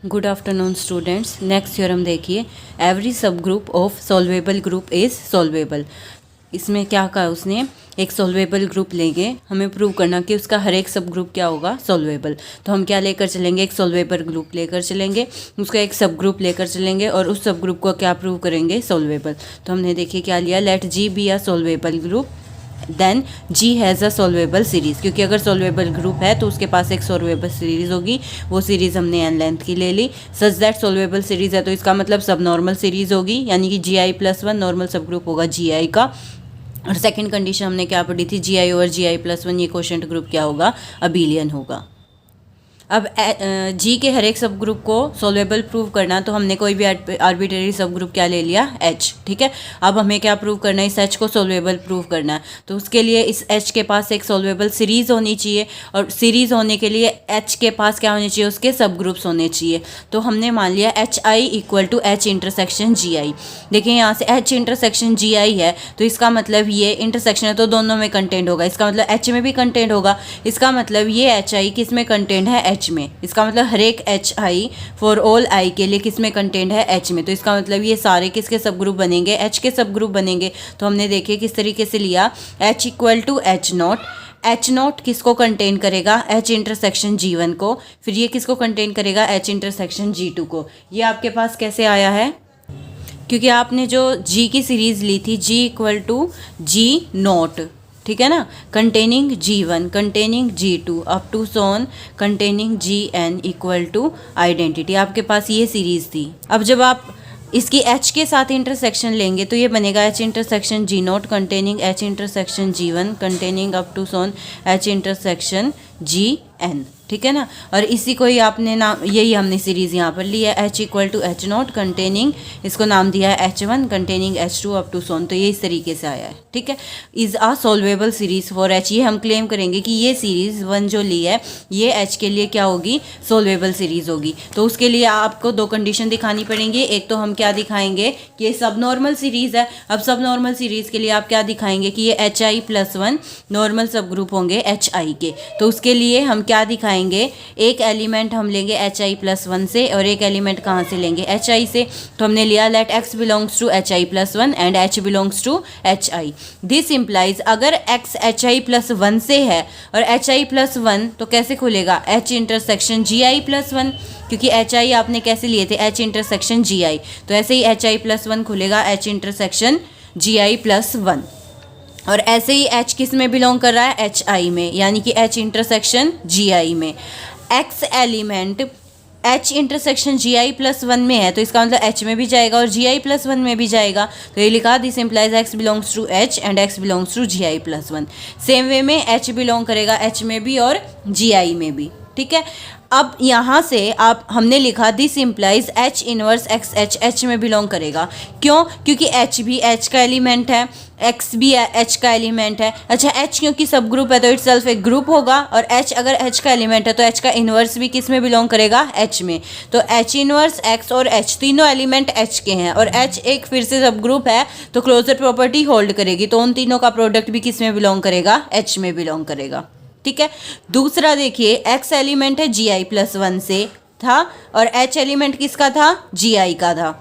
Good afternoon students. Next theorem देखिए, every subgroup of solvable group is solvable. इसमें क्या कहा उसने, एक सॉल्वेबल ग्रुप लेंगे, हमें प्रूव करना कि उसका हर एक सब ग्रुप क्या होगा, सॉल्वेबल। तो हम क्या लेकर चलेंगे, एक सॉल्वेबल ग्रुप लेकर चलेंगे, उसका एक सब ग्रुप लेकर चलेंगे और उस सब ग्रुप को क्या प्रूव करेंगे, सॉल्वेबल। तो हमने देखिए क्या लिया, let G be a solvable group then G has a solvable series. क्योंकि अगर सॉल्वेबल ग्रुप है तो उसके पास एक सॉल्वेबल सीरीज़ होगी, वो सीरीज़ हमने एन लेंथ की ले ली। सच दैट सॉल्वेबल सीरीज़ है तो इसका मतलब सब नॉर्मल सीरीज़ होगी, यानी कि जी आई प्लस वन नॉर्मल सब ग्रुप होगा जी आई का। और सेकंड कंडीशन हमने क्या पढ़ी थी, जी आई ओवर जी आई प्लस वन, ये क्वोशंट ग्रुप क्या होगा, अबिलियन होगा। अब जी के हर एक सब ग्रुप को सॉल्वेबल प्रूव करना, तो हमने कोई भी आर्बिट्रेरी सब ग्रुप क्या ले लिया, एच। ठीक है, अब हमें क्या प्रूव करना है, इस एच को सॉल्वेबल प्रूव करना है। तो उसके लिए इस एच के पास एक सॉल्वेबल सीरीज होनी चाहिए, और सीरीज होने के लिए एच के पास क्या होने चाहिए, उसके सब ग्रुप्स होने चाहिए। तो हमने मान लिया H I equal to H intersection G I. देखिए यहाँ से एच इंटरसेक्शन जी आई है, तो इसका मतलब ये इंटरसेक्शन है तो दोनों में कंटेंट होगा, इसका मतलब एच में भी कंटेंट होगा। इसका मतलब ये एच आई किस में कंटेंट है, एच में। इसका मतलब हर एक एच आई फॉर ऑल आई के लिए किस में कंटेंट है, एच में। तो इसका मतलब ये सारे किसके सब ग्रुप बनेंगे, एच के सब ग्रुप बनेंगे। तो हमने देखिए किस तरीके से लिया, H equal to H not. H not किसको कंटेन करेगा, एच इंटरसेक्शन जी वन को। फिर ये किसको कंटेन करेगा, एच इंटरसेक्शन जी टू को। ये आपके पास कैसे आया है, क्योंकि आपने जो जी की सीरीज ली थी, G equal to G naught, ठीक है ना, containing G one containing G two up to so on containing G n equal to identity, आपके पास ये सीरीज थी। अब जब आप इसकी एच के साथ इंटरसेक्शन लेंगे तो ये बनेगा H intersection G naught containing H intersection G one containing up to so on H intersection G n. ठीक है ना, और इसी को ही आपने नाम, यही हमने सीरीज यहाँ पर ली है, H equal to H not containing, इसको नाम दिया है H one containing H two up to सोन। तो ये इस तरीके से आया है। ठीक है, is a solvable series for H. ये हम क्लेम करेंगे कि ये सीरीज वन जो ली है ये एच के लिए क्या होगी, सॉल्वेबल सीरीज होगी। तो उसके लिए आपको दो कंडीशन दिखानी पड़ेंगी। एक तो हम क्या दिखाएंगे कि ये सब नॉर्मल सीरीज है। अब सब नॉर्मल सीरीज के लिए आप क्या दिखाएंगे कि ये H I plus one normal सब ग्रुप होंगे एच आई के। तो उसके लिए हम क्या दिखाएंगे, एक एलिमेंट हम लेंगे एच आई प्लस वन से और एक एलिमेंट कहाँ से लेंगे, एच आई से। तो हमने लिया let x belongs to H I plus one and H belongs to H I. This implies अगर X H I plus one से है और एच आई प्लस वन, तो कैसे खुलेगा, एच इंटरसेक्शन जी आई प्लस वन। क्योंकि एच आई आपने कैसे लिए थे, एच इंटरसेक्शन जी आई, तो ऐसे ही एच आई प्लस वन खुलेगा, एच इंटरसेक्शन जी आई प्लस वन। और ऐसे ही एच किस में बिलोंग कर रहा है, एच आई में, यानी कि एच इंटरसेक्शन जी आई में। X element H intersection G आई प्लस वन में है, तो इसका मतलब एच में भी जाएगा और जी आई प्लस वन में भी जाएगा। तो ये लिखा, this implies x belongs to H and x belongs to G I plus one. Same way में एच बिलोंग करेगा एच में भी और जी आई में भी। ठीक है, अब यहाँ से आप हमने लिखा this implies H inverse x H, H में बिलोंग करेगा। क्यों, क्योंकि एच भी एच का एलिमेंट है, एक्स भी एच का एलिमेंट है। अच्छा, एच क्योंकि सब ग्रुप है तो इट सेल्फ एक ग्रुप होगा, और एच अगर एच का एलिमेंट है तो एच का इनवर्स भी किस में बिलोंग करेगा, एच में। तो एच इनवर्स एक्स और एच तीनों एलिमेंट एच के हैं, और एच एक फिर से सब ग्रुप है तो क्लोजर प्रॉपर्टी होल्ड करेगी, तो उन तीनों का प्रोडक्ट भी किस में बिलोंग करेगा, एच में बिलोंग करेगा। ठीक है, दूसरा देखिए, एक्स एलिमेंट है जी आई प्लस वन से था और एच एलिमेंट किसका था, जी आई का था।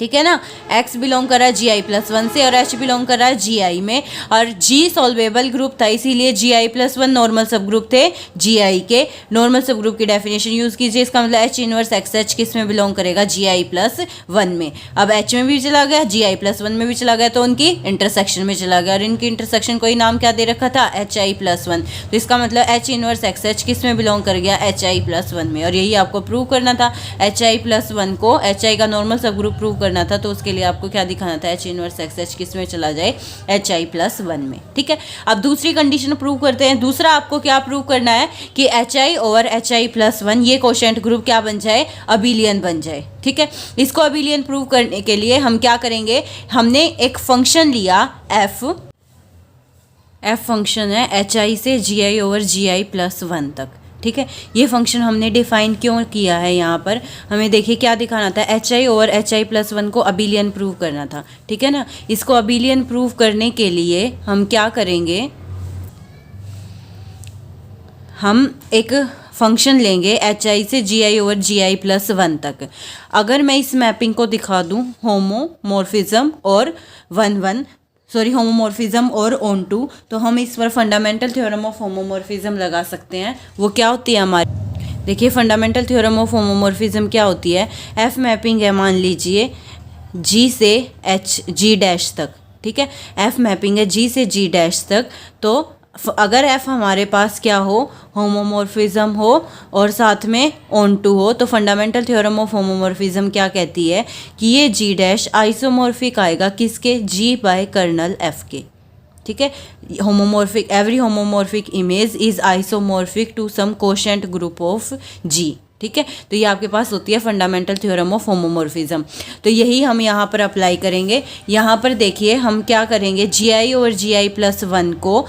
ठीक है ना, x बिलोंग कर रहा है जी आई प्लस वन से और h बिलोंग कर रहा है जी आई में, और g सॉल्वेबल ग्रुप था, इसीलिए जी आई प्लस वन नॉर्मल सब ग्रुप थे जी आई के। नॉर्मल सब ग्रुप की डेफिनेशन यूज़ कीजिए, इसका मतलब h इनवर्स एक्स एच किस में बिलोंग करेगा, जी आई प्लस वन में। अब h में भी चला गया, जी आई प्लस वन में भी चला गया, तो उनकी इंटरसेक्शन में चला गया, और इनकी इंटरसेक्शन को ही नाम क्या दे रखा था, एच आई प्लस वन। तो इसका मतलब h इनवर्स एक्स एच किस में बिलोंग कर गया, एच आई प्लस वन में। और यही आपको प्रूव करना था, एच आई प्लस वन को एच आई का नॉर्मल सब ग्रुप प्रूव करना था। तो उसके लिए आपको क्या दिखाना था, एच इनवर्स एक्स एच किस में चला जाए, एच आई प्लस वन में। ठीक है, अब दूसरी कंडीशन प्रूव करते हैं। दूसरा आपको क्या प्रूव करना है कि H I over H I plus one ये कोशेंट ग्रुप क्या बन जाए, अबिलियन बन जाए। ठीक है, इसको अबिलियन प्रूव करने के लिए हम क्या करेंगे, हमने एक फंक्शन लिया एफ फंक्शन है एच आई से जी आई ओवर जी आई प्लस वन तक। ठीक है, ये फंक्शन हमने डिफाइन क्यों किया है, यहाँ पर हमें देखिए क्या दिखाना था, H I over H I plus one को अबिलियन प्रूव करना था। ठीक है ना, इसको अबिलियन प्रूव करने के लिए हम क्या करेंगे, हम एक फंक्शन लेंगे एच आई से जी आई ओवर जी आई प्लस 1 तक। अगर मैं इस मैपिंग को दिखा दूँ होमोमॉर्फिज्म और होमोमॉर्फिज्म और ऑन टू, तो हम इस पर फंडामेंटल थ्योरम ऑफ होमोमॉर्फिज्म लगा सकते हैं। वो क्या होती है हमारी, देखिए फंडामेंटल थ्योरम ऑफ होमोमॉर्फिज्म क्या होती है। एफ मैपिंग है मान लीजिए जी से एच जी डैश तक, ठीक है, एफ मैपिंग है जी से जी डैश तक। तो अगर एफ हमारे पास क्या हो, होमोमॉर्फिज्म हो और साथ में ऑन टू हो, तो फंडामेंटल थ्योरम ऑफ होमोमॉर्फिज्म क्या कहती है कि ये जी डैश आइसोमॉर्फिक आएगा किसके, जी बाय कर्नल एफ के, ठीक है। Homomorphic, every homomorphic image is isomorphic to some quotient group of G, ठीक है। तो ये आपके पास होती है फंडामेंटल थ्योरम ऑफ होमोमॉर्फिज्म। तो यही हम यहाँ पर अप्लाई करेंगे। यहाँ पर देखिए हम क्या करेंगे, जी आई ओवर जी आई प्लस 1 को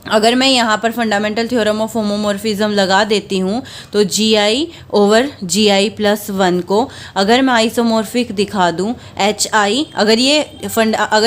अगर मैं यहाँ पर फंडामेंटल थ्योरम ऑफ होमोमॉर्फिज्म लगा देती हूँ, तो जी आई ओवर जी आई प्लस 1 को अगर मैं आइसोमॉर्फिक दिखा दूँ एच आई, अगर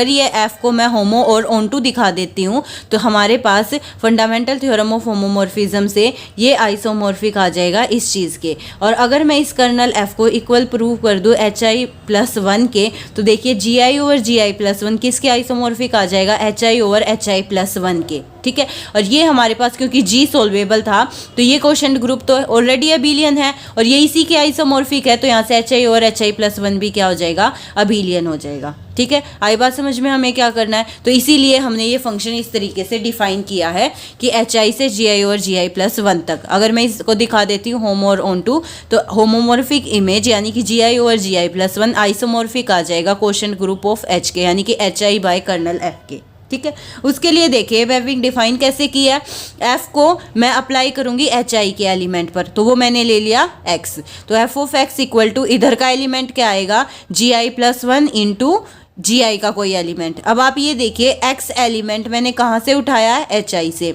ये एफ को मैं होमो और ऑन टू दिखा देती हूँ, तो हमारे पास फंडामेंटल थ्योरम ऑफ होमोमॉर्फिज्म से ये आइसोमॉर्फिक आ जाएगा इस चीज़ के। और अगर मैं इस कर्नल एफ को इक्वल प्रूव कर दूँ एच आई प्लस 1 के, तो देखिए जी आई ओवर जी आई प्लस 1 किसके आइसोमॉर्फिक आ जाएगा, H I over H I plus 1 के, ठीक है। और ये हमारे पास क्योंकि जी सोल्वेबल था, तो ये क्वोशंट ग्रुप तो ऑलरेडी अबीलियन है और ये इसी के आइसोमॉर्फिक है, तो यहाँ से एच आई और एच आई प्लस 1 भी क्या हो जाएगा, अबीलियन हो जाएगा, ठीक है। आई बात समझ में, हमें क्या करना है, तो इसीलिए हमने ये फंक्शन इस तरीके से डिफाइन किया है कि एच आई से जी आई और जी आई प्लस 1 तक अगर मैं इसको दिखा देती हूँ होमो और ऑन टू, तो होमोमॉर्फिक इमेज यानी कि जी आई और जी आई प्लस 1 आइसोमॉर्फिक आ जाएगा क्वोशंट ग्रुप ऑफ एच के, यानी कि H i by kernel f के, ठीक है। उसके लिए देखिए मैपिंग डिफाइन कैसे किया, एफ को मैं अप्लाई करूंगी एच आई के एलिमेंट पर, तो वो मैंने ले लिया एक्स, तो f of x equal to इधर का एलिमेंट क्या आएगा, जी आई प्लस 1 इंटू जी आई का कोई एलिमेंट। अब आप ये देखिए एक्स एलिमेंट मैंने कहाँ से उठाया है, एच आई से।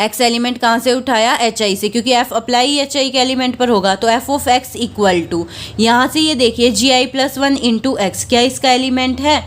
एक्स एलिमेंट कहाँ से उठाया, एच आई से, क्योंकि एफ अप्लाई एच आई के एलिमेंट पर होगा, तो f of x equal to यहाँ से ये देखिए जी आई प्लस 1 इंटू एक्स, क्या इसका एलिमेंट है,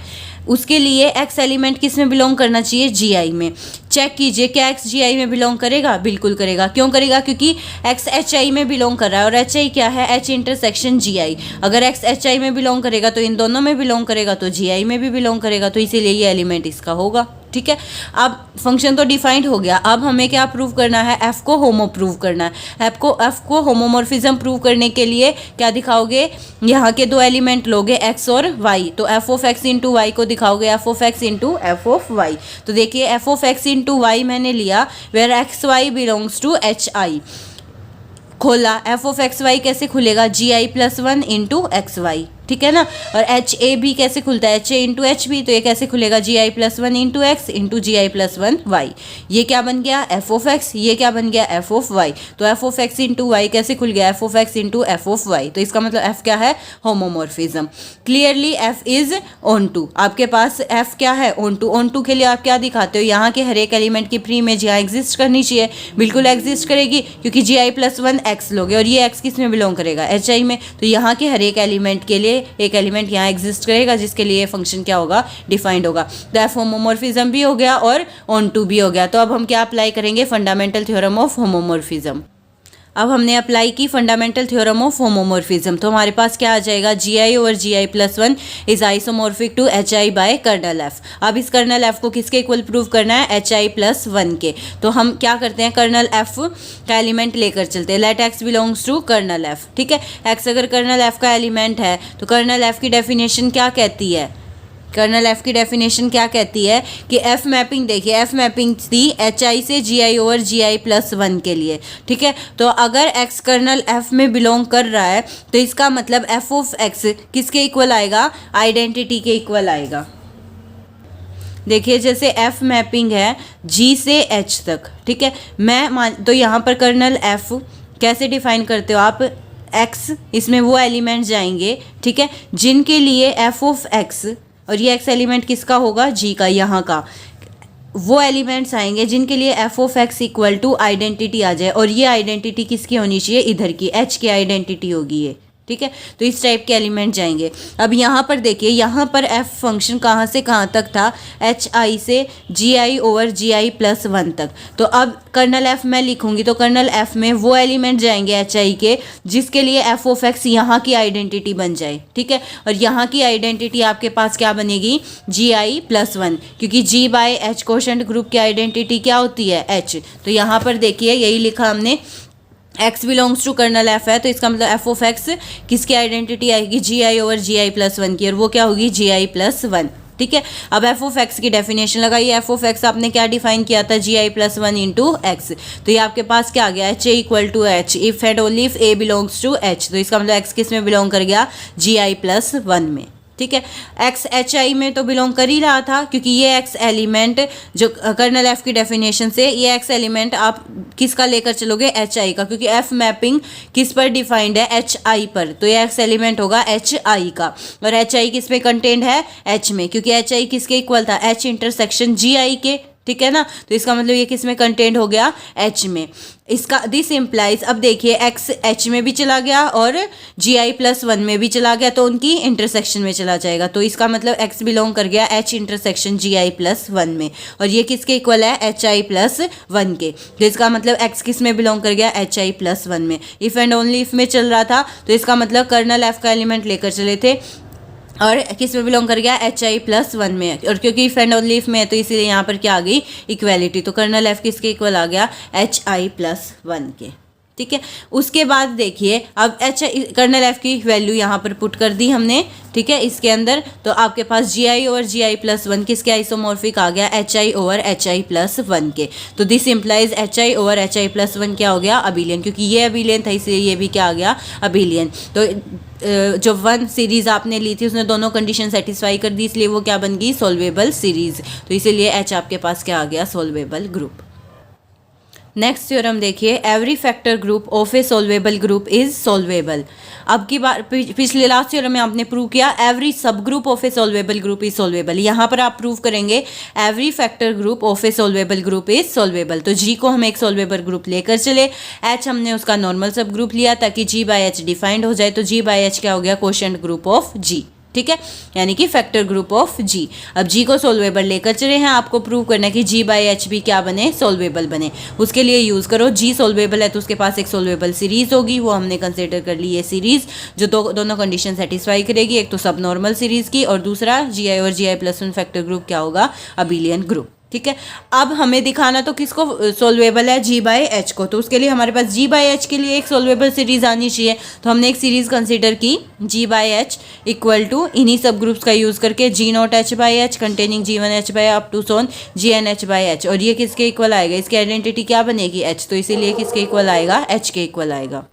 उसके लिए एक्स एलिमेंट किस में बिलोंग करना चाहिए, जी आई में। चेक कीजिए क्या एक्स जी आई में बिलोंग करेगा, बिल्कुल करेगा। क्यों करेगा, क्योंकि एक्स एच आई में बिलोंग कर रहा है और एच आई क्या है, एच इंटरसेक्शन जी आई। अगर एक्स एच आई में बिलोंग करेगा तो इन दोनों में बिलोंग करेगा, तो जी आई में भी बिलोंग करेगा, तो इसीलिए ये एलिमेंट इसका होगा, ठीक है। अब फंक्शन तो डिफाइंड हो गया, अब हमें क्या प्रूव करना है, एफ को होमो प्रूव करना है। एफ को होमोमॉर्फिज्म प्रूव करने के लिए क्या दिखाओगे, यहाँ के दो एलिमेंट लोगे एक्स और वाई, तो f of x into y को दिखाओगे f of x into f of y. तो देखिए f of x into y मैंने लिया where x y belongs to H i, खोला, एफ ऑफ एक्स वाई कैसे खुलेगा, जी आई प्लस 1 इंटू एक्स वाई, ठीक है ना। और एच ए भी कैसे खुलता है, H a into H b, तो ये कैसे खुलेगा, जी आई plus 1 into x into G आई प्लस 1 वाई। ये क्या बन गया, एफ ऑफ एक्स, ये क्या बन गया, एफ ऑफ वाई। तो f of x into y कैसे खुल गया, f of x into f of y. तो इसका मतलब एफ क्या है, homomorphism. Clearly f is onto, आपके पास एफ क्या है, ऑन टू। ऑन टू के लिए आप क्या दिखाते हो, यहाँ के हर एक एलिमेंट की प्री इमेज यहाँ एग्जिस्ट करनी चाहिए, बिल्कुल एग्जिस्ट करेगी, क्योंकि जी आई प्लस 1 एक्स लोगे और ये एक्स किस में बिलोंग करेगा, एच आई में। तो यहाँ के हर एक एलिमेंट के लिए एक एलिमेंट यहाँ एग्जिस्ट करेगा, जिसके लिए फंक्शन क्या होगा, डिफाइंड होगा। तो एफ होमोमॉर्फिज्म भी हो गया और ऑन टू भी हो गया। तो अब हम क्या अप्लाई करेंगे, फंडामेंटल थ्योरम ऑफ होमोमॉर्फिज्म। अब हमने अप्लाई की फंडामेंटल थ्योरम ऑफ होमोमॉर्फिज्म, तो हमारे पास क्या आ जाएगा, G I over G I plus 1 is isomorphic to H i by kernel f. अब इस कर्नल एफ को किसके इक्वल प्रूव करना है, एच आई प्लस 1 के। तो हम क्या करते हैं, कर्नल एफ का एलिमेंट लेकर चलते हैं, let x belongs to kernel f, ठीक है। एक्स अगर कर्नल एफ का एलिमेंट है तो कर्नल एफ की डेफिनेशन क्या कहती है, कर्नल एफ की डेफिनेशन क्या कहती है कि एफ मैपिंग, देखिए एफ मैपिंग थी एच आई से जी आई ओवर जी आई प्लस 1 के लिए, ठीक है। तो अगर एक्स कर्नल एफ में बिलोंग कर रहा है तो इसका मतलब एफ ऑफ एक्स किसके इक्वल आएगा, आइडेंटिटी के इक्वल आएगा। देखिए जैसे एफ मैपिंग है जी से एच तक, ठीक है। तो यहाँ पर कर्नल एफ कैसे डिफाइन करते हो आप, एक्स, इसमें वो एलिमेंट जाएंगे, ठीक है, जिनके लिए एफ ऑफ एक्स, और ये एक्स एलिमेंट किसका होगा, जी का, यहाँ का, वो एलिमेंट्स आएंगे जिनके लिए f of x equal to identity आ जाए। और ये आइडेंटिटी किसकी होनी चाहिए, इधर की, एच की आइडेंटिटी होगी ये, ठीक है। तो इस टाइप के एलिमेंट जाएंगे। अब यहाँ पर देखिए, यहाँ पर एफ फंक्शन कहाँ से कहाँ तक था, एच आई से जी आई ओवर जी आई प्लस 1 तक। तो अब कर्नल एफ मैं लिखूंगी तो कर्नल एफ में वो एलिमेंट जाएंगे एच आई के जिसके लिए एफ ऑफ एक्स यहाँ की आइडेंटिटी बन जाए, ठीक है। और यहाँ की आइडेंटिटी आपके पास क्या बनेगी, जी आई प्लस 1, क्योंकि जी बाय एच कोशेंट ग्रुप की आइडेंटिटी क्या होती है, एच। तो यहाँ पर देखिए यही लिखा हमने, x belongs to kernel f है, तो इसका मतलब एफ ऑफ एक्स किसकी आइडेंटिटी आएगी, जी आई ओवर जी आई प्लस 1 की, और वो क्या होगी, जी आई प्लस 1, ठीक है। अब एफ ऑफ एक्स की डेफिनेशन लगाइए। एफ ऑफ एक्स आपने क्या डिफाइन किया था, जी आई प्लस 1 इंटू एक्स। तो ये आपके पास क्या आ गया, H a equal to H if and only if a belongs to H. तो इसका मतलब एक्स किस में बिलोंग कर गया, जी आई प्लस 1 में, ठीक है। एक्स एच आई में तो बिलोंग कर ही रहा था, क्योंकि ये एक्स एलिमेंट जो कर्नल एफ की डेफिनेशन से, ये एक्स एलिमेंट आप किसका लेकर चलोगे, एच आई का, क्योंकि एफ मैपिंग किस पर डिफाइंड है, एच आई पर। तो ये एक्स एलिमेंट होगा एच आई का, और एच आई किस में कंटेंट है, एच में, क्योंकि एच आई किसके इक्वल था, एच इंटरसेक्शन जी आई के, ठीक है ना। तो इसका मतलब ये किस में कंटेंट हो गया, एच में। इसका दिस इम्प्लाइज, अब देखिए एक्स एच में भी चला गया और जी आई प्लस 1 में भी चला गया, तो उनकी इंटरसेक्शन में चला जाएगा। तो इसका मतलब एक्स बिलोंग कर गया एच इंटरसेक्शन जी आई प्लस 1 में, और ये किसके इक्वल है, एच आई प्लस 1 के। तो इसका मतलब एक्स किस में बिलोंग कर गया, एच आई प्लस 1 में। इफ एंड ओनली इफ में चल रहा था, तो इसका मतलब कर्नल एफ का एलिमेंट लेकर चले थे और किस में बिलोंग कर गया, एच आई प्लस 1 में। और क्योंकि इफ एंड ओनली इफ में है तो इसीलिए यहाँ पर क्या आ गई, इक्वेलिटी। तो कर्नल एफ किसके इक्वल आ गया, एच आई प्लस 1 के, ठीक है। उसके बाद देखिए, अब एच कर्नल एफ की वैल्यू यहाँ पर पुट कर दी हमने, ठीक है, इसके अंदर। तो आपके पास जी आई ओवर जी आई प्लस 1 किसके आइसोमॉर्फिक आ गया, H I over H I plus 1 के। तो this implies H I over H I plus 1 क्या हो गया, अबिलियन, क्योंकि ये अबिलियन था इसलिए ये भी क्या आ गया, अबिलियन। तो जो 1 सीरीज आपने ली थी उसने दोनों कंडीशन सेटिस्फाई कर दी, इसलिए वो क्या बन गई, सॉल्वेबल सीरीज। तो इसीलिए एच आपके पास क्या आ गया, सॉल्वेबल ग्रुप। नेक्स्ट थ्योरम देखिए, every factor group of a solvable group is solvable. अब की बार पिछले लास्ट थ्योरम में आपने प्रूव किया every subgroup of a solvable group is solvable. यहाँ पर आप प्रूव करेंगे every factor group of a solvable group is solvable. तो जी को हम एक सॉल्वेबल ग्रुप लेकर चले, एच हमने उसका नॉर्मल सब ग्रुप लिया ताकि जी बाय एच डिफाइंड हो जाए। तो जी बाय एच क्या हो गया, कोशेंट ग्रुप ऑफ जी, ठीक है, यानी कि फैक्टर ग्रुप ऑफ जी। अब जी को सॉल्वेबल लेकर चले हैं, आपको प्रूव करना है कि जी बाय एच भी क्या बने, सॉल्वेबल बने। उसके लिए यूज़ करो, जी सॉल्वेबल है तो उसके पास एक सॉल्वेबल सीरीज होगी, वो हमने कंसिडर कर ली ये सीरीज जो दोनों कंडीशन सेटिस्फाई करेगी, एक तो सब नॉर्मल सीरीज की और दूसरा जी आई और जी आई प्लस 1 फैक्टर ग्रुप क्या होगा, अबिलियन ग्रुप, ठीक है। अब हमें दिखाना तो किसको सॉल्वेबल है, जी बाय एच को। तो उसके लिए हमारे पास जी बाय एच के लिए एक सॉल्वेबल सीरीज आनी चाहिए। तो हमने एक सीरीज कंसीडर की, G by H equal to इन्हीं सब ग्रुप्स का यूज करके G not H by H containing G one H by up to सोन G n H by H. और ये किसके इक्वल आएगा, इसकी आइडेंटिटी क्या बनेगी, एच। तो इसीलिए किसके इक्वल आएगा, एच के इक्वल आएगा।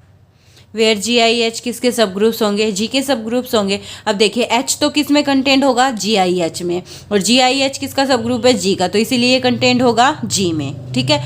वेयर जी आई एच किसके सब ग्रुप्स होंगे, जी के सब ग्रुप्स होंगे। अब देखिए एच तो किस में कंटेंट होगा, जी आई एच में, और जी आई एच किसका सब ग्रुप है, जी का, तो इसीलिए कंटेंट होगा जी में, ठीक है।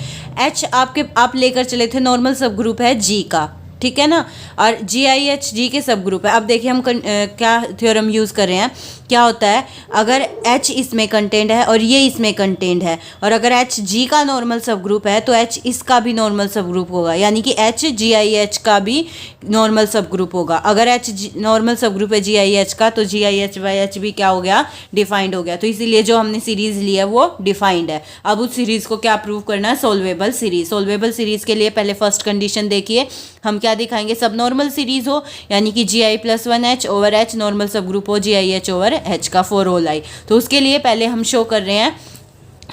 एच आप लेकर चले थे नॉर्मल सब ग्रुप है जी का, ठीक है ना, और जी आई एच जी के सब ग्रुप है। अब देखिए हम क्या थ्योरम यूज़ कर रहे हैं, क्या होता है, अगर एच इसमें कंटेंट है और ये इसमें कंटेंट है, और अगर एच जी का नॉर्मल सब ग्रुप है तो एच इसका भी नॉर्मल सब ग्रुप होगा, यानी कि एच जी आई एच का भी नॉर्मल सब ग्रुप होगा। अगर एच नॉर्मल सब ग्रुप है जी आई एच का, तो जी आई एच बाई एच भी क्या हो गया, डिफाइंड हो गया। तो इसीलिए जो हमने सीरीज ली है वो डिफाइंड है। अब उस सीरीज को क्या प्रूव करना है, सॉल्वेबल सीरीज। सॉल्वेबल सीरीज के लिए पहले फर्स्ट कंडीशन देखिए, हम क्या दिखाएंगे, सब नॉर्मल सीरीज हो, यानी कि जी आई plus 1 H over H normal subgroup हो G i H over H का फॉर ऑल आई। तो उसके लिए पहले हम शो कर रहे हैं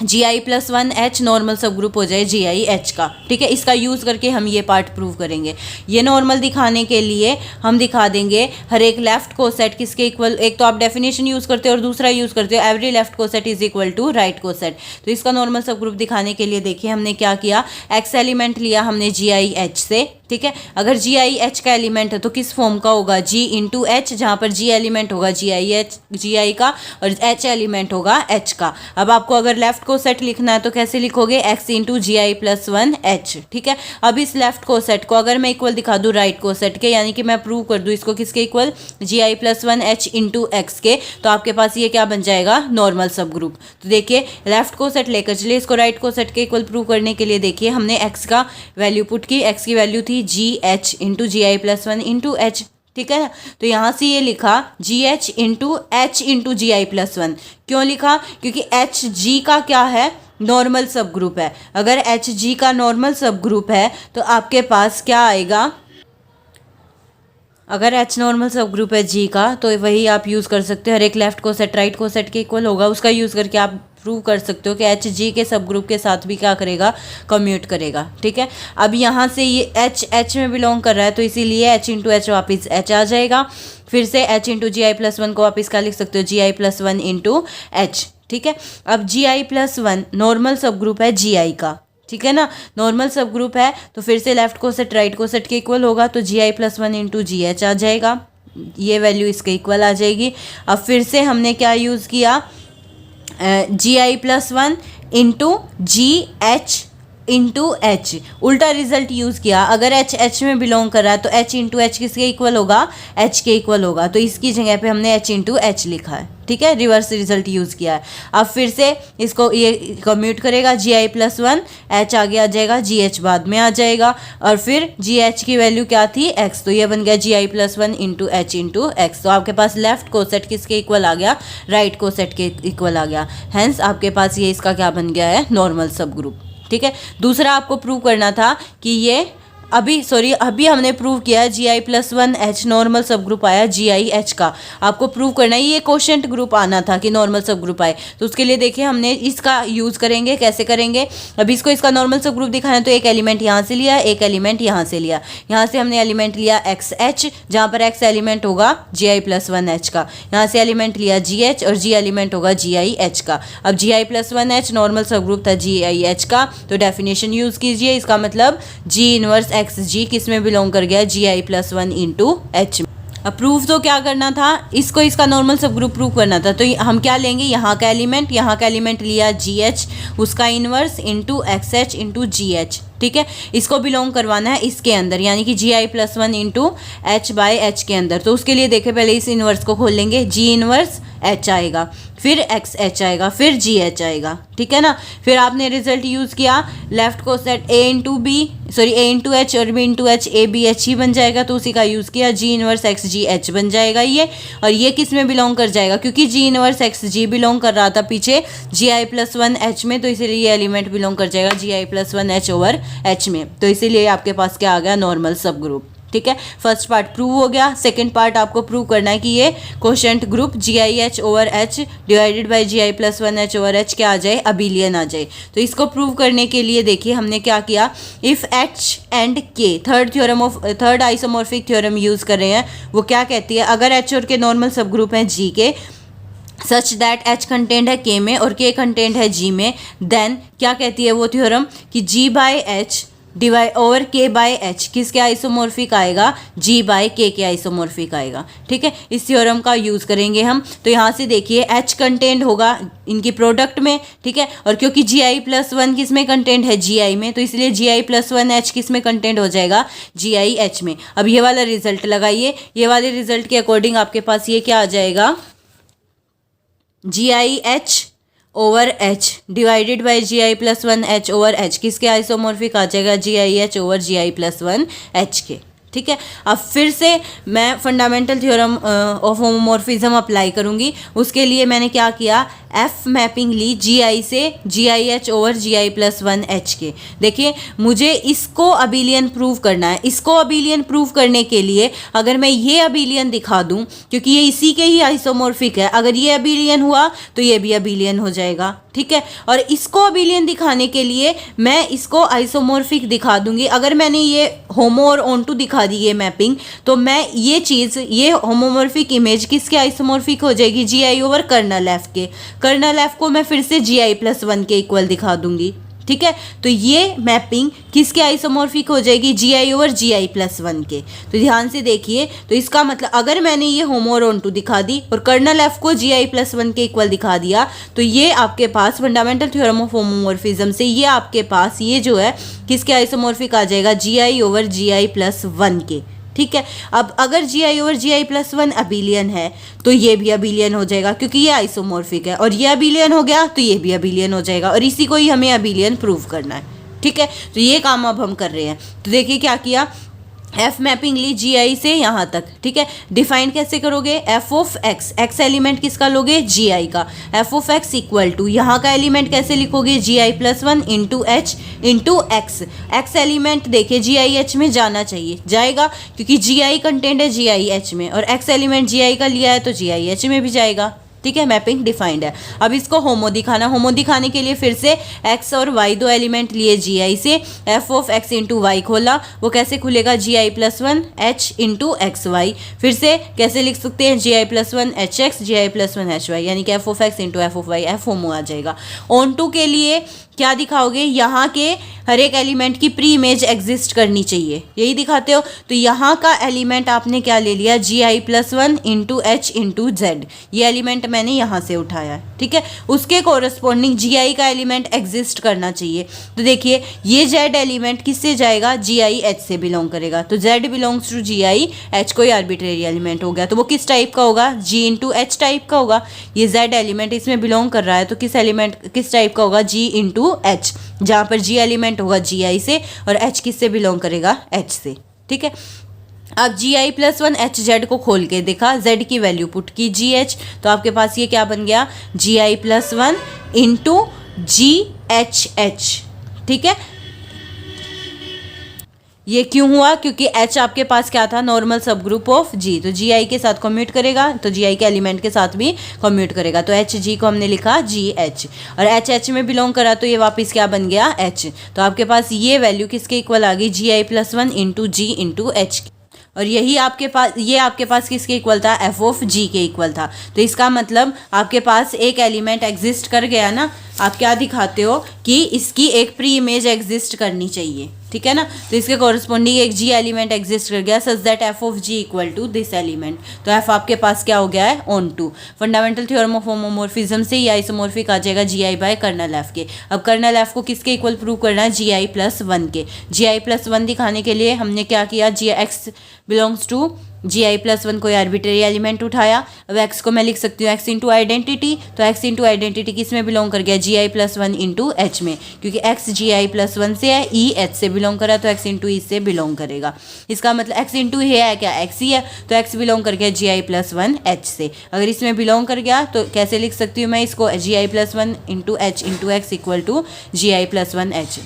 जी आई plus 1 H normal subgroup हो जाए जी आई एच का, ठीक है। इसका यूज़ करके हम ये पार्ट प्रूव करेंगे। ये नॉर्मल दिखाने के लिए हम दिखा देंगे हर एक लेफ्ट कोसेट किसके इक्वल, एक तो आप डेफिनेशन यूज़ करते हो और दूसरा यूज़ करते हो every left coset is equal to right coset. तो इसका नॉर्मल सब ग्रुप दिखाने के लिए देखिए हमने क्या किया, एक्स एलिमेंट लिया हमने जी आई एच से, ठीक है। अगर जी आई एच का एलिमेंट है तो किस फॉर्म का होगा, जी इंटू एच, जहाँ पर जी एलिमेंट होगा जी आई का और एच एलिमेंट होगा एच का। अब आपको अगर लेफ्ट कोसेट लिखना है तो कैसे लिखोगे, एक्स इंटू जी आई प्लस 1 एच, ठीक है। अब इस लेफ्ट कोसेट को अगर मैं इक्वल दिखा दूँ राइट कोसेट के, यानी कि मैं प्रूव कर दूँ इसको किसके इक्वल, जी आई प्लस 1 एच इंटू एक्स के, तो आपके पास ये क्या बन जाएगा, नॉर्मल सब ग्रुप। तो देखिए लेफ्ट कोसेट लेकर चलिए, इसको राइट कोसेट के इक्वल प्रूव करने के लिए देखिए हमने एक्स का वैल्यू पुट की, एक्स की वैल्यू थी जी एच इंटू जी आई प्लस 1 इंटू एच, ठीक है ना। तो यहाँ से ये लिखा GH into H into GI+1। क्यों लिखा? क्योंकि HG का क्या है, नॉर्मल सब ग्रुप है। अगर HG का नॉर्मल सब ग्रुप है तो आपके पास क्या आएगा, अगर H नॉर्मल सब ग्रुप है G का, तो वही आप यूज़ कर सकते हो। हर एक लेफ्ट कोसेट राइट कोसेट के इक्वल होगा, उसका यूज़ करके आप प्रूव कर सकते हो कि HG के सब ग्रुप के साथ भी क्या करेगा, कम्यूट करेगा। ठीक है, अब यहाँ से ये H में बिलोंग कर रहा है, तो इसीलिए H इंटू एच वापिस H आ जाएगा। फिर से H इंटू GI+1 को वापिस क्या लिख सकते हो, GI+1 इंटू H। ठीक है, अब GI+1 नॉर्मल सब ग्रुप है GI का, ठीक है ना, नॉर्मल सब ग्रुप है, तो फिर से लेफ्ट कोसेट राइट कोसेट के इक्वल होगा, तो GI+1 इंटू GH आ जाएगा, ये वैल्यू इसके इक्वल आ जाएगी। अब फिर से हमने क्या यूज़ किया, GI+1 into GH into H, उल्टा रिजल्ट यूज़ किया। अगर H में बिलोंग कर रहा है तो H इंटू एच किसके इक्वल होगा, H के इक्वल होगा, तो इसकी जगह पे हमने H इंटू एच लिखा है। ठीक है, रिवर्स रिजल्ट यूज़ किया है। अब फिर से इसको ये कम्यूट करेगा, GI+1 H आगे आ जाएगा, GH बाद में आ जाएगा, और फिर GH की वैल्यू क्या थी, X, तो ये बन गया GI+1 into H into X। तो आपके पास लेफ्ट कोसेट किसके इक्वल आ गया, राइट कोसेट के इक्वल आ गया। हैंस आपके पास ये इसका क्या बन गया है, नॉर्मल सब ग्रुप। ठीक है, दूसरा आपको प्रूव करना था कि ये अभी हमने प्रूव किया GI+1 H नॉर्मल सब ग्रुप आया GIH का। आपको प्रूव करना है ये कोशेंट ग्रुप आना था कि नॉर्मल सब ग्रुप आए, तो उसके लिए देखिए हमने इसका यूज़ करेंगे। कैसे करेंगे, अभी इसको इसका नॉर्मल सब ग्रुप दिखाना है, तो एक एलिमेंट यहाँ से लिया, एक एलिमेंट यहाँ से लिया। यहाँ से हमने एलिमेंट लिया XH, जहाँ पर X एलिमेंट होगा GI+1 H का, यहाँ से एलिमेंट लिया GH और G एलिमेंट होगा GIH का। अब GI+1 H नॉर्मल सब ग्रुप था GIH का, तो डेफिनेशन यूज़ कीजिए, इसका मतलब G इनवर्स XG किस में बिलोंग कर गया, GI+1 इंटू H में। अब प्रूफ तो क्या करना था, इसको इसका नॉर्मल सब ग्रुप प्रूव करना था, तो हम क्या लेंगे, यहाँ का एलिमेंट लिया GH, उसका inverse into XH into GH। ठीक है, इसको बिलोंग करवाना है इसके अंदर, यानी कि GI+1 इंटू H/H के अंदर। तो उसके लिए देखे पहले इस इनवर्स को खोल लेंगे, G इनवर्स H आएगा, फिर XH आएगा, फिर GH आएगा। ठीक है ना, फिर आपने रिजल्ट यूज़ किया, लेफ्ट को सेट A इंटू H और B इंटू H, ABH ही बन जाएगा, तो उसी का यूज़ किया, G इनवर्स XGH बन जाएगा ये। और ये किस में बिलोंग कर जाएगा, क्योंकि G इनवर्स XG बिलोंग कर रहा था पीछे GI+1 H में, तो इसीलिए ये एलिमेंट बिलोंग कर जाएगा GI+1 H ओवर H में, तो इसीलिए आपके पास क्या आ गया, नॉर्मल सब ग्रुप। ठीक है, फर्स्ट पार्ट प्रूव हो गया। सेकंड पार्ट आपको प्रूव करना है कि ये quotient group GIH over H divided by GI+1 H over H क्या आ जाए, अबिलियन आ जाए। तो इसको प्रूव करने के लिए देखिए हमने क्या किया, if H and K, third isomorphic theorem use कर रहे हैं, वो क्या कहती है, अगर H और K नॉर्मल सब ग्रुप हैं G के, सच दैट H कंटेंट है K में और K कंटेंट है G में, देन क्या कहती है वो थ्योरम कि G/H डिवाइड ओवर K/H किसके आइसोमॉर्फिक आएगा, G/K के आइसोमॉर्फिक आएगा। ठीक है, इस थ्योरम का यूज़ करेंगे हम। तो यहाँ से देखिए H कंटेंट होगा इनकी प्रोडक्ट में, ठीक है, और क्योंकि GI+1 किस में कंटेंट है, GI में, तो इसलिए GI+1 H किस में कंटेंट हो जाएगा, GIH में। अब ये वाला रिजल्ट लगाइए, ये वाले रिजल्ट के अकॉर्डिंग आपके पास ये क्या आ जाएगा, GIH over H divided by GI+1 H over H किसके आइसोमॉर्फिक आ जाएगा, GIH ओवर GI+1 H के। ठीक है, अब फिर से मैं fundamental theorem of homomorphism apply करूँगी। उसके लिए मैंने क्या किया, F मैपिंग ली GI से GIH ओवर GI+1 H के। देखिए मुझे इसको अबिलियन प्रूव करना है, इसको अबिलियन प्रूव करने के लिए अगर मैं ये अबिलियन दिखा दूं, क्योंकि ये इसी के ही आइसोमॉर्फिक है, अगर ये अबिलियन हुआ तो ये भी अबिलियन हो जाएगा। ठीक है, और इसको अबिलियन दिखाने के लिए मैं इसको आइसोमॉर्फिक दिखा दूंगी। अगर मैंने ये होमो और ऑनटू दिखा दी ये मैपिंग, तो मैं ये चीज़, ये होमोमॉर्फिक इमेज किसके आइसोमॉर्फिक हो जाएगी, GI ओवर कर्नल F के। कर्नल F को मैं फिर से GI+1 के इक्वल दिखा दूंगी। ठीक है, तो ये मैपिंग किसके आइसोमॉर्फिक हो जाएगी, GI ओवर GI+1 के। तो ध्यान से देखिए, तो इसका मतलब अगर मैंने ये होमो और ऑनटू दिखा दी और कर्नल F को GI+1 के इक्वल दिखा दिया, तो ये आपके पास फंडामेंटल थ्योरम ऑफ होमोमॉर्फिज्म से ये आपके पास ये जो है किसके आइसोमॉर्फिक आ जाएगा, GI ओवर GI+1 के। ठीक है, अब अगर GI ओवर GI+1 अबिलियन है तो ये भी अबिलियन हो जाएगा, क्योंकि ये आइसोमॉर्फिक है, और ये अबिलियन हो गया तो ये भी अबिलियन हो जाएगा, और इसी को ही हमें अबिलियन प्रूव करना है। ठीक है, तो ये काम अब हम कर रहे हैं। तो देखिए क्या किया, F mapping Lee ji i से यहाँ तक, ठीक है। डिफाइन कैसे करोगे, f of x, x element किसका लोगे, जी आई का, f of x equal to यहाँ का एलिमेंट कैसे लिखोगे, जी आई plus one into H into x. X element देखिए जी आई एच में जाना चाहिए, जाएगा क्योंकि जी आई कंटेंट है जी आई एच में, और एक्स एलिमेंट जी आई का लिया है तो जी आई एच में भी जाएगा, ठीक है। मैपिंग डिफाइंड है। अब इसको होमो दिखाना, होमो दिखाने के लिए फिर से x और y दो एलिमेंट लिए जी आई से, f of x into y खोला, वो कैसे खुलेगा, जी आई plus one H into x y. फिर से कैसे लिख सकते हैं, जी आई plus one H x G आई प्लस वन एच वाई, यानी कि f of x into f of y, f homo आ जाएगा। ऑन टू के लिए क्या दिखाओगे, यहाँ के हर एक एलिमेंट की प्री इमेज एग्जिस्ट करनी चाहिए, यही दिखाते हो। तो यहाँ का एलिमेंट आपने क्या ले लिया, जी आई plus one into H into z, ये एलिमेंट मैंने यहाँ से उठाया है, ठीक है। उसके कोरस्पॉन्डिंग जी आई का एलिमेंट एग्जिस्ट करना चाहिए। तो देखिए ये जेड एलिमेंट किससे जाएगा, जी आई एच से बिलोंग करेगा, तो z belongs to G i H, कोई आर्बिट्रेरी एलिमेंट हो गया, तो वो किस टाइप का होगा, जी इंटू एच टाइप का होगा। ये जेड एलिमेंट इसमें बिलोंग कर रहा है तो किस एलिमेंट किस टाइप का होगा, जी इंटू एच, जहां पर जी एलिमेंट होगा जी आई से और एच किससे बिलोंग करेगा, एच से, ठीक है। अब जी आई प्लस वन एच जेड को खोल के देखा, जेड की वैल्यू पुट की जी एच, तो आपके पास ये क्या बन गया, जी आई plus one into G H H, ठीक है। ये क्यों हुआ, क्योंकि H आपके पास क्या था, normal subgroup of G, तो जी आई के साथ कम्यूट करेगा तो जी आई के एलिमेंट के साथ भी कम्यूट करेगा, तो एच जी को हमने लिखा जी एच, और एच एच में बिलोंग करा तो ये वापस क्या बन गया, H। तो आपके पास ये वैल्यू किसके इक्वल आ गई, जी आई प्लस वन इंटू जी इंटू एच, और यही आपके पास, ये आपके पास किसके इक्वल था, एफ ऑफ जी के इक्वल था। तो इसका मतलब आपके पास एक एलिमेंट एग्जिस्ट कर गया ना, आप क्या दिखाते हो कि इसकी एक प्री इमेज एग्जिस्ट करनी चाहिए, ठीक है ना। तो इसके कॉरस्पॉन्डिंग एक जी एलिमेंट एग्जिस्ट कर गया such that f of g equal to this element, तो एफ आपके पास क्या हो गया है, onto. Fundamental theorem of homomorphism से ये आइसोमॉर्फिक आ जाएगा G i by kernel f के। अब कर्नल एफ को किसके इक्वल प्रूव करना है, जी आई प्लस वन के। जी आई प्लस वन दिखाने के लिए हमने क्या किया, G x belongs to G I plus one कोई आर्बिट्रेरी एलिमेंट उठाया। अब एक्स को मैं लिख सकती हूँ एक्स इंटू आइडेंटिटी, तो एक्स इंटू आइडेंटिटी किस में बिलोंग कर गया, जी आई प्लस वन इंटू एच में, क्योंकि एक्स जी आई प्लस वन से है, ई एच से बिलोंग करा तो एक्स इंटू ई से बिलोंग करेगा। इसका मतलब एक्स इंटू है क्या, एक्स ही है, तो एक्स बिलोंग कर गया जी आई प्लस वन एच से। अगर इसमें बिलोंग कर गया तो कैसे लिख सकती हूँ मैं इसको, G I plus one into H into x equal to G I plus one H.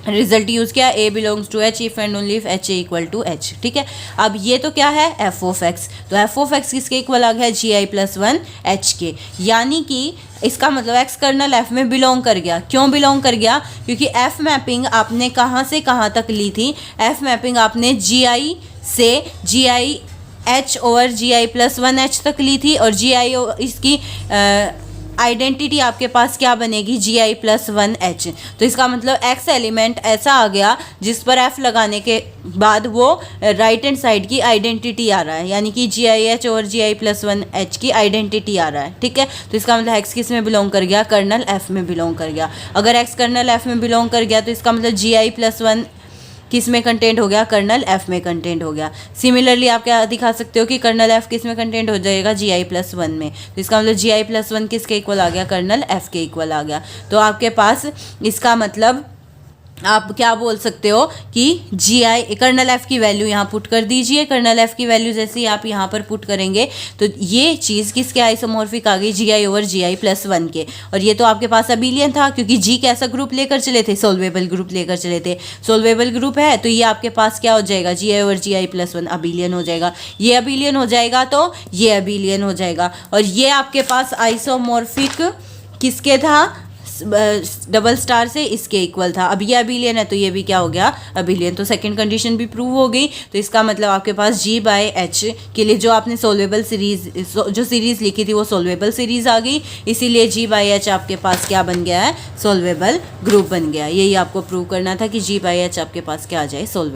Result use किया, a belongs to H if and only if H a equal to H, ठीक है। अब ये तो क्या है, एफ ऑफ एक्स, तो f of x किसके इक्वल आ गया, जी आई प्लस वन एच के, यानी कि इसका मतलब एक्स कर्नल एफ में बिलोंग कर गया। क्यों बिलोंग कर गया, क्योंकि एफ मैपिंग आपने कहाँ से कहाँ तक ली थी, एफ मैपिंग आपने जी आई से G i H over G I plus one H तक ली थी, और जी आई इसकी आइडेंटिटी आपके पास क्या बनेगी, जी आई प्लस वन एच। तो इसका मतलब एक्स एलिमेंट ऐसा आ गया जिस पर एफ लगाने के बाद वो राइट हैंड साइड की आइडेंटिटी आ रहा है, यानी कि जी आई एच और जी आई प्लस वन एच की आइडेंटिटी आ रहा है, ठीक है। तो इसका मतलब एक्स किस में बिलोंग कर गया, कर्नल एफ में बिलोंग कर गया। अगर एक्स कर्नल एफ में बिलोंग कर गया तो इसका मतलब जी आई प्लस वन किस में कंटेंट हो गया, कर्नल एफ में कंटेंट हो गया। सिमिलरली आप क्या दिखा सकते हो कि कर्नल एफ किस में कंटेंट हो जाएगा, जी आई प्लस वन में, तो इसका मतलब जी आई प्लस वन किसके इक्वल आ गया, कर्नल एफ के इक्वल आ गया। तो आपके पास इसका मतलब आप क्या बोल सकते हो कि जी आई कर्नल एफ की वैल्यू यहाँ पुट कर दीजिए। कर्नल एफ की वैल्यू जैसे ही आप यहाँ पर पुट करेंगे तो ये चीज़ किसके आइसोमॉर्फिक आ गई, जी आई ओवर जी आई प्लस वन के। और ये तो आपके पास अबिलियन था क्योंकि जी कैसा ग्रुप लेकर चले थे, सोल्वेबल ग्रुप लेकर चले थे। सोल्वेबल ग्रुप है तो ये आपके पास क्या हो जाएगा, जी आई ओवर जी आई प्लस वन अबिलियन हो जाएगा। ये अबिलियन हो जाएगा तो ये अबिलियन हो जाएगा। और ये आपके पास आइसोमॉर्फिक किसके था, डबल स्टार से इसके इक्वल था। अब ये अबिलियन है तो ये भी क्या हो गया, अबिलियन। तो सेकंड कंडीशन भी प्रूव हो गई। तो इसका मतलब आपके पास जी बाय एच के लिए जो आपने सोल्वेबल सीरीज जो सीरीज लिखी थी वो सोल्वेबल सीरीज आ गई, इसीलिए जी बाय एच आपके पास क्या बन गया है, सोल्वेबल ग्रुप बन गया। यही आपको प्रूव करना था कि जी बाय एच आपके पास क्या आ जाए, सोल्वेबल।